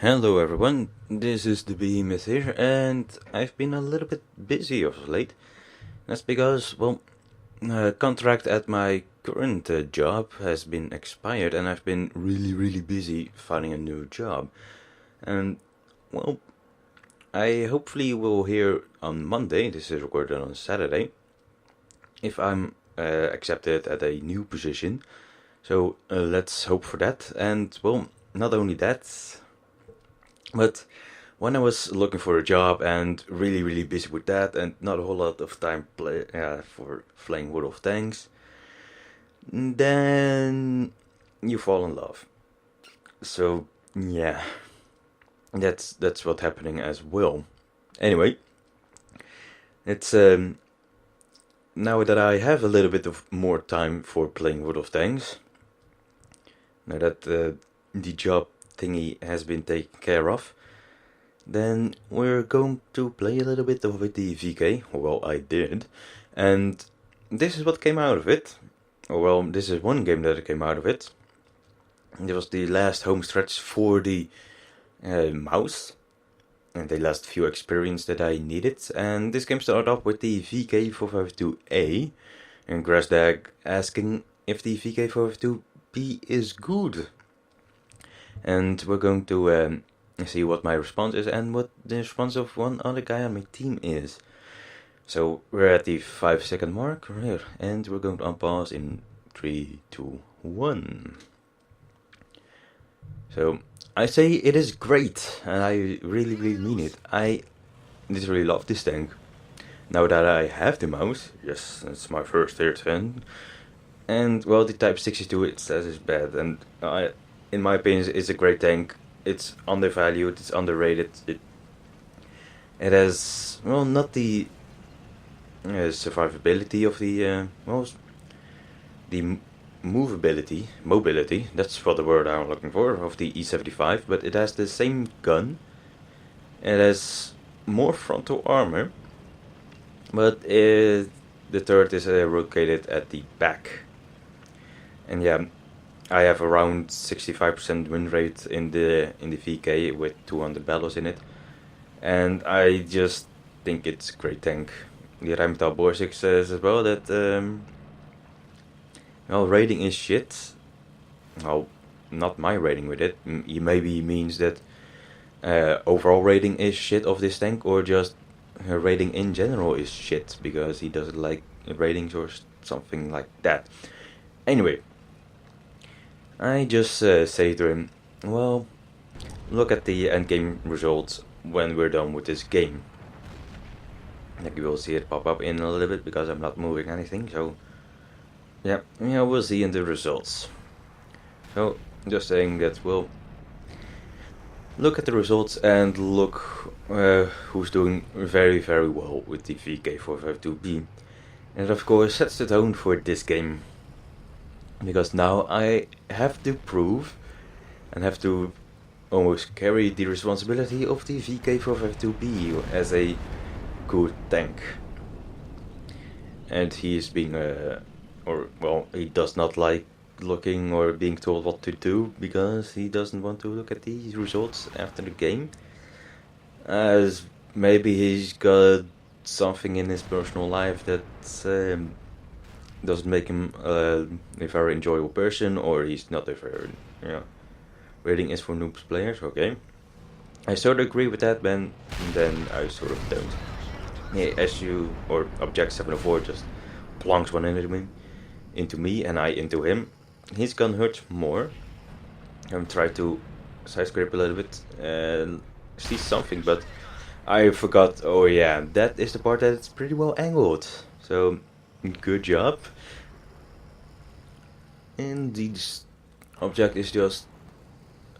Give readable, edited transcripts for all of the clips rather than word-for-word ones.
Hello everyone, this is the Behemoth here, and I've been a little bit busy of late. That's because, well, contract at my current job has been expired, and I've been really busy finding a new job. And, well, I hopefully will hear on Monday, this is recorded on Saturday, if I'm accepted at a new position. So let's hope for that. And, well, not only that, but when I was looking for a job and really busy with that and not a whole lot of time for playing World of Tanks, then you fall in love. So yeah, that's what's happening as well. Anyway, it's now that I have a little bit of more time for playing World of Tanks, now that the job thingy has been taken care of, then we're going to play a little bit of with the VK. Well, I did. And this is what came out of it. Well, this is one game that came out of it. It was the last home stretch for the mouse. And the last few experience that I needed. And this game started off with the VK4502A. And Grasdag asking if the VK4502P is good. And we're going to see what my response is and what the response of one other guy on my team is. So we're at the 5-second mark here, and we're going to unpause in 3, 2, 1. So I say it is great, and I really mean it. I literally love this tank. Now that I have the mouse, yes, it's my first turn. And well, the Type 62 it says is bad, and in my opinion, it's a great tank. It's undervalued, it's underrated. It has, well, not the survivability of the, the mobility, that's what the word I'm looking for, of the E75, but it has the same gun. It has more frontal armor, but the turret is located at the back. And yeah, I have around 65% win rate in the VK with 200 battles in it, and I just think it's a great tank. The Rijnmetaal Borsig says as well that well, rating is shit. Well, not my rating with it. He maybe means that overall rating is shit of this tank, or just her rating in general is shit because he doesn't like ratings or something like that. Anyway, I just say to him, well, look at the endgame results when we're done with this game. Like you will see it pop up in a little bit because I'm not moving anything, so yeah, we'll see in the results. So, just saying that we'll look at the results and look who's doing very well with the VK452B. And of course sets the tone for this game. Because now I have to prove and have to almost carry the responsibility of the VK452B as a good tank. And he is being, he does not like looking or being told what to do because he doesn't want to look at these results after the game. As maybe he's got something in his personal life that doesn't make him a very enjoyable person, or he's not a very, rating is for noobs players, okay. I sort of agree with that, but then I sort of don't. Yeah, SU or Object 704 just plonks one into me and I into him. His gun hurts more. I'm trying to side scrape a little bit and see something, but I forgot, oh yeah, that is the part that it's pretty well angled. So, good job. And this object is just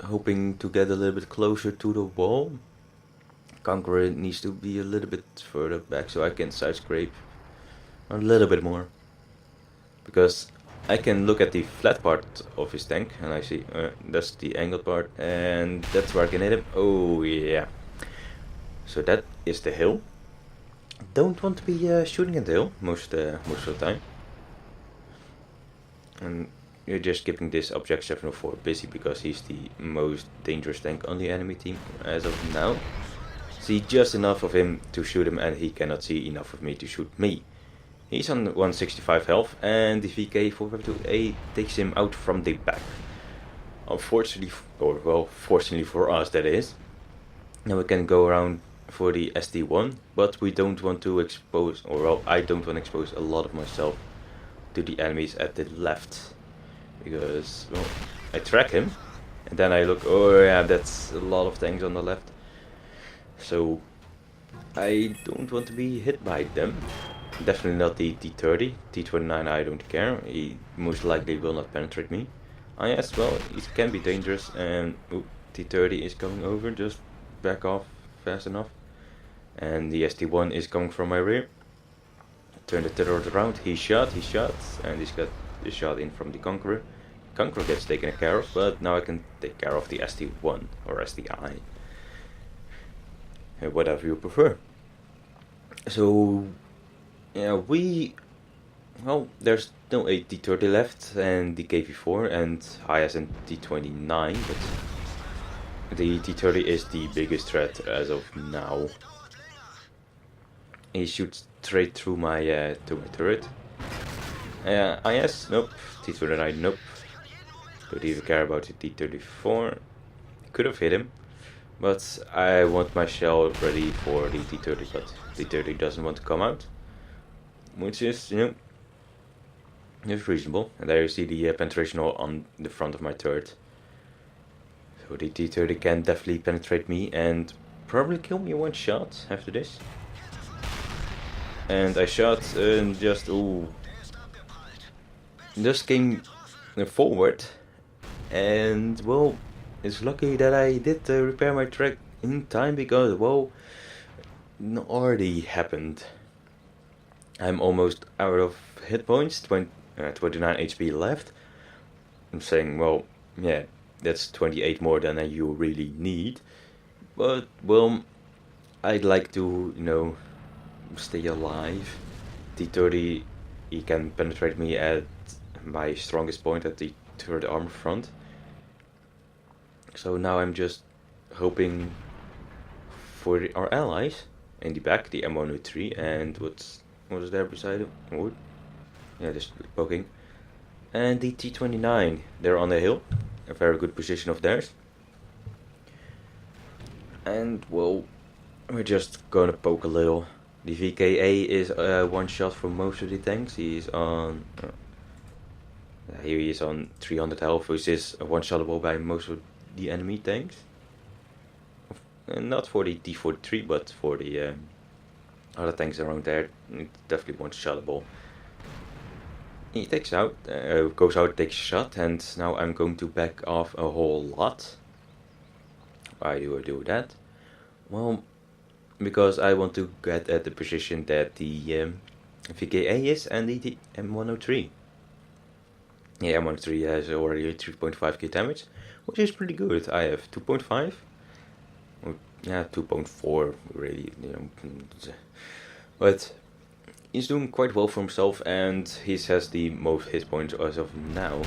hoping to get a little bit closer to the wall. Conqueror needs to be a little bit further back so I can side scrape a little bit more. Because I can look at the flat part of his tank and I see that's the angled part, and that's where I can hit him. Oh yeah. So that is the hill. Don't want to be shooting at the hill most of the time. And You're just keeping this Object 704 busy because he's the most dangerous tank on the enemy team as of now. See just enough of him to shoot him, and he cannot see enough of me to shoot me. He's on 165 health, and the VK4502A takes him out from the back. Unfortunately, or well, fortunately for us that is. Now we can go around for the SD1, but we don't want to expose, or well, I don't want to expose a lot of myself to the enemies at the left. Because, well, I track him, and then I look, oh yeah, that's a lot of tanks on the left. So, I don't want to be hit by them. Definitely not the T30. T29 I don't care, he most likely will not penetrate me. Yes, well, he can be dangerous, and T30 is coming over, just back off fast enough. And the SD1 is coming from my rear. Turn the turret around, he shot, and he's got the shot in from the Conqueror. Conqueror gets taken care of, but now I can take care of the SD1 or SDI. Whatever you prefer. So, yeah, well, there's no a T30 left, and the KV4 and IS and T29, but the T30 is the biggest threat as of now. He shoots straight through my turret. IS, nope. T29, nope. Don't even care about the T34. Could have hit him, but I want my shell ready for the T30, but T30 doesn't want to come out, which is, it's reasonable. And there you see the penetration hole on the front of my turret. So the T30 can definitely penetrate me and probably kill me in one shot after this. And I shot and just came forward, and well, it's lucky that I did repair my track in time, because well, it already happened. I'm almost out of hit points, 29 HP left. I'm saying, well, yeah, that's 28 more than you really need, but well, I'd like to, stay alive. T30, he can penetrate me at my strongest point at the turret armor front. So now I'm just hoping for our allies in the back, the M103, and what was there beside him? Wood? Yeah, just poking. And the T29, they're on the hill, a very good position of theirs. And well, we're just gonna poke a little. The VKA is one shot for most of the tanks. He's on here he is on 300 health, which is one-shotable by most of the enemy tanks. Not for the T43, but for the other tanks around there, it's definitely one-shotable. He takes out, goes out, takes a shot, and now I'm going to back off a whole lot. Why do I do that? Well, because I want to get at the position that the VKA is and the M103. Yeah, M103 has already 3.5k damage, which is pretty good. I have 2.5. Yeah, 2.4 really, but he's doing quite well for himself, and he has the most hit points as of now.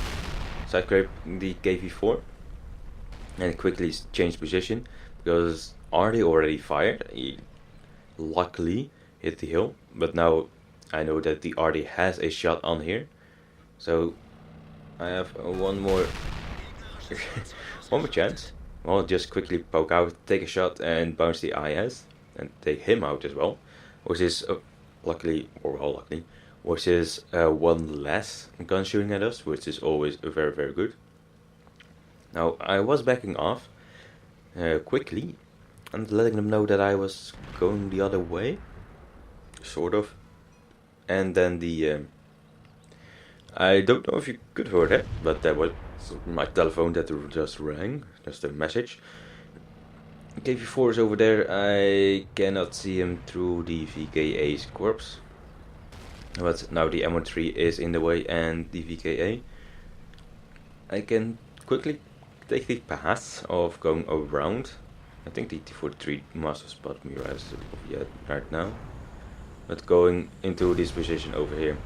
So I grab the KV4 and quickly change position, because Artie already fired. He luckily hit the hill, but now I know that the Artie has a shot on here, so I have one more chance. I'll just quickly poke out, take a shot, and bounce the IS and take him out as well, which is luckily, which is one less gun shooting at us, which is always very, very good. Now I was backing off quickly and letting them know that I was going the other way, sort of. And then the I don't know if you could hear that, but that was my telephone that just rang, just a message. KV4 is over there. I cannot see him through the VKA's corpse, but now the M13 is in the way and the VKA. I can quickly take the path of going around. I think the T43 must have spotted me right now, but going into this position over here.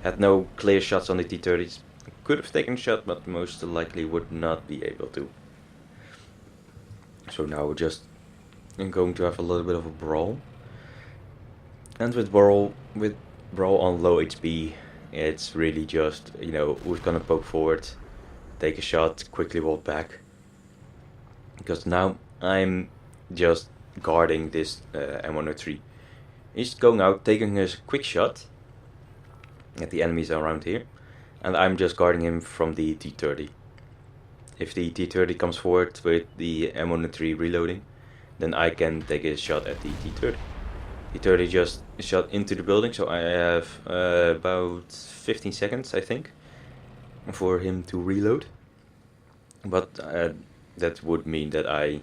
Had no clear shots on the T-30s. Could have taken a shot, but most likely would not be able to. So now we're just going to have a little bit of a brawl. And with brawl on low HP, it's really just, you know, who's gonna poke forward, take a shot, quickly walk back. Because now I'm just guarding this M103. He's going out, taking his quick shot at the enemies around here, and I'm just guarding him from the T-30. If the T-30 comes forward with the M103 reloading, then I can take a shot at the T-30. T-30 just shot into the building, so I have about 15 seconds, I think, for him to reload. But that would mean that I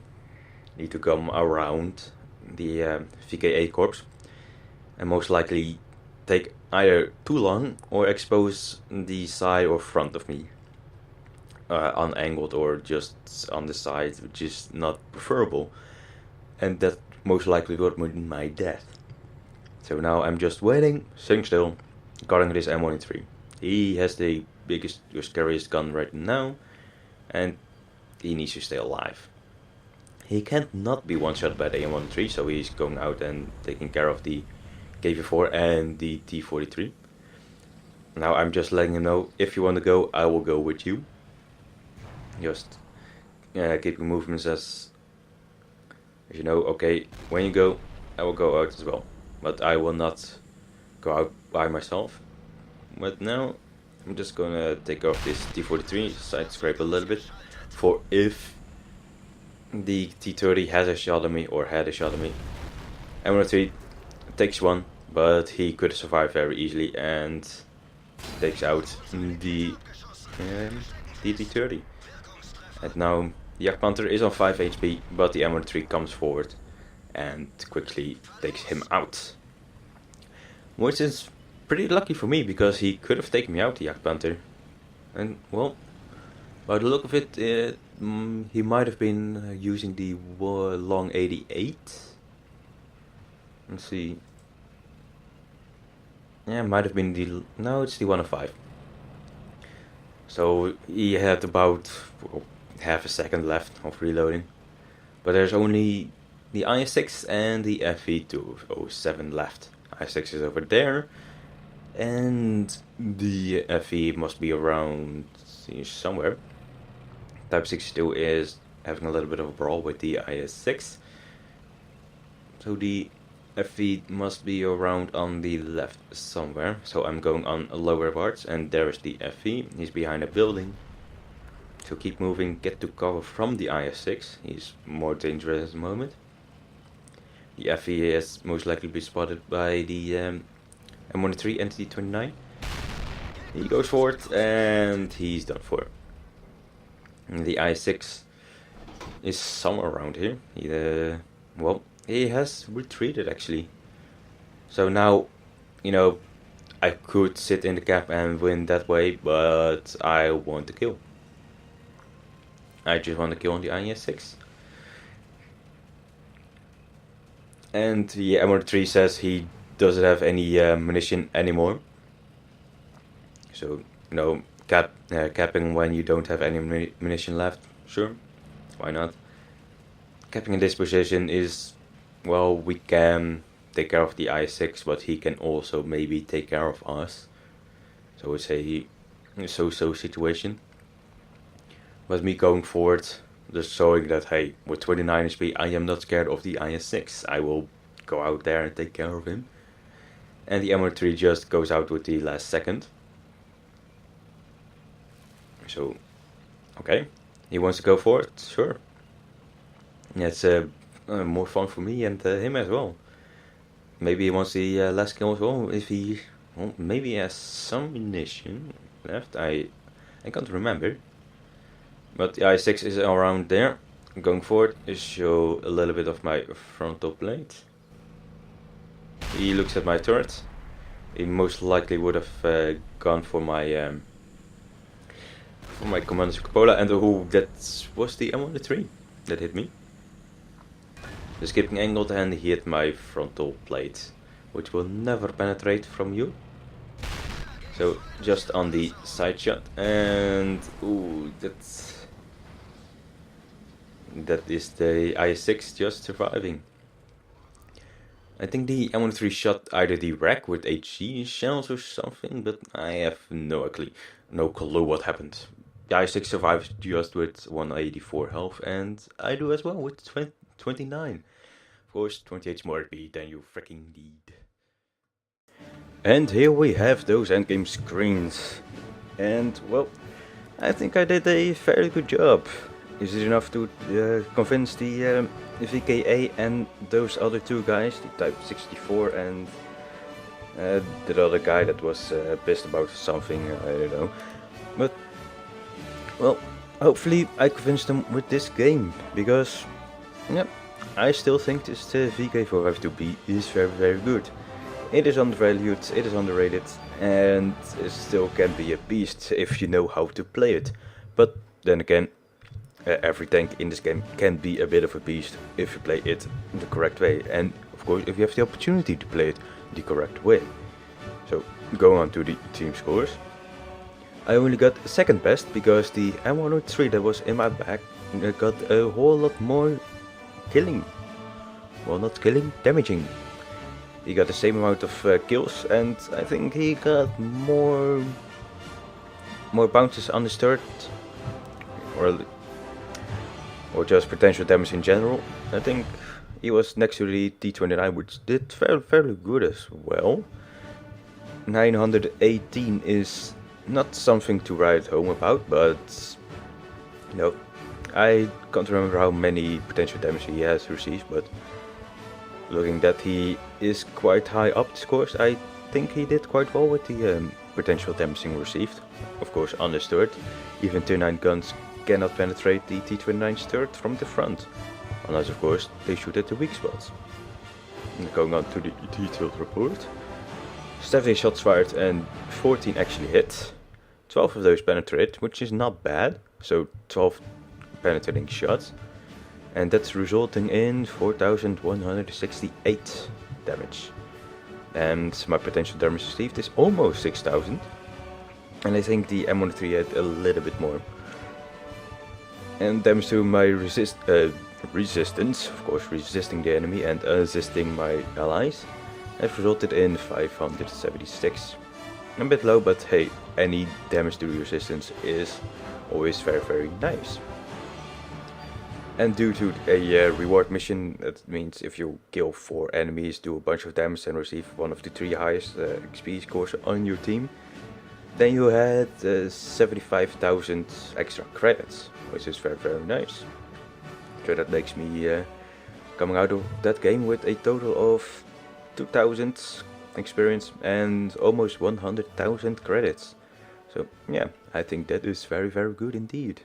need to come around the VK8 corpse and most likely take either too long or expose the side or front of me unangled or just on the side, which is not preferable, and that most likely would mean my death. So now I'm just waiting, sitting still, guarding this M103. He has the biggest, scariest gun right now, and he needs to stay alive. He can't not be one-shot by the M103, so he's going out and taking care of the KV4 and the T43. Now I'm just letting him know, if you want to go, I will go with you. Just keeping movements as you know, okay, when you go, I will go out as well. But I will not go out by myself. But now I'm just gonna take off this T43, side scrape a little bit, for if the T30 has a shot on me or had a shot on me. M103 takes one, but he could survive very easily and takes out the T30. And now the Yak Panther is on 5 HP, but the M103 comes forward and quickly takes him out. Which is pretty lucky for me, because he could have taken me out, the Yak Panther. And well, by the look of it, he might have been using the long 88. Let's see. Yeah, might have been the... No, it's the 105. So he had about half a second left of reloading. But there's only the IS-6 and the FE207 left. IS-6 is over there. And the FE must be around somewhere. Type 62 is having a little bit of a brawl with the IS-6. So the FE must be around on the left somewhere. So I'm going on lower parts, and there's the FE. He's behind a building. So keep moving, get to cover from the IS-6. He's more dangerous at the moment. The FE is most likely be spotted by the M103 and T29. He goes forward and he's done for. And the IS-6 is somewhere around here. He has retreated actually. So now, you know, I could sit in the cap and win that way, but I want to kill. I just want to kill on the IS-6. And the M103 says he doesn't have any munition anymore. So, you know, capping when you don't have any munition left, sure, why not? Capping in this position is, well, we can take care of the IS-6, but he can also maybe take care of us. So it's a so-so situation. But me going forward, just showing that, hey, with 29 HP, I am not scared of the IS-6. I will go out there and take care of him. And the M103 just goes out with the last second. So, okay, he wants to go for it, sure. It's more fun for me and him as well. Maybe he wants the last kill as well, if he, well, maybe he has some munition left, I can't remember. But the I-6 is around there. Going forward is show a little bit of my frontal plate. He looks at my turret. He most likely would have gone for my Commander Cupola, and that was the M103 that hit me. The skipping angled and he hit my frontal plate, which will never penetrate from you. So just on the side shot, and ooh, that is the I6 just surviving. I think the M13 shot either the rack with HG shells or something, but I have no clue what happened. The I6 survives just with 184 health, and I do as well with 29. Of course, 28 more HP than you freaking need. And here we have those endgame screens. And, well, I think I did a fairly good job. Is it enough to convince the VKA and those other two guys, the Type 64 and the other guy that was pissed about something, I don't know. But, well, hopefully I convinced them with this game, because, yeah, I still think this VK4502P is very, very good. It is undervalued, it is underrated, and it still can be a beast if you know how to play it. But then again, every tank in this game can be a bit of a beast if you play it the correct way, and of course if you have the opportunity to play it the correct way. So going on to the team scores. I only got second best because the M103 that was in my bag got a whole lot more killing. Well, not killing, damaging. He got the same amount of kills, and I think he got more bounces on his turret, or just potential damage in general. I think he was next to the T29, which did fairly good as well. 918 is not something to write home about, but you know, I can't remember how many potential damage he has received, but looking that he is quite high up the scores, I think he did quite well with the potential damaging received. Of course, on his turret, even tier 9 guns cannot penetrate the T29's turret from the front, unless of course they shoot at the weak spots. And going on to the detailed report. 70 shots fired and 14 actually hit. 12 of those penetrate, which is not bad, so 12 penetrating shots. And that's resulting in 4,168 damage. And my potential damage received is almost 6,000. And I think the M13 had a little bit more. And damage to my resistance, of course resisting the enemy and assisting my allies, has resulted in 576. A bit low, but hey, any damage to resistance is always very nice. And due to a reward mission, that means if you kill 4 enemies, do a bunch of damage and receive one of the 3 highest XP scores on your team, then you had 75,000 extra credits, which is very nice. So that makes me coming out of that game with a total of 2,000 experience and almost 100,000 credits. So yeah, I think that is very good indeed.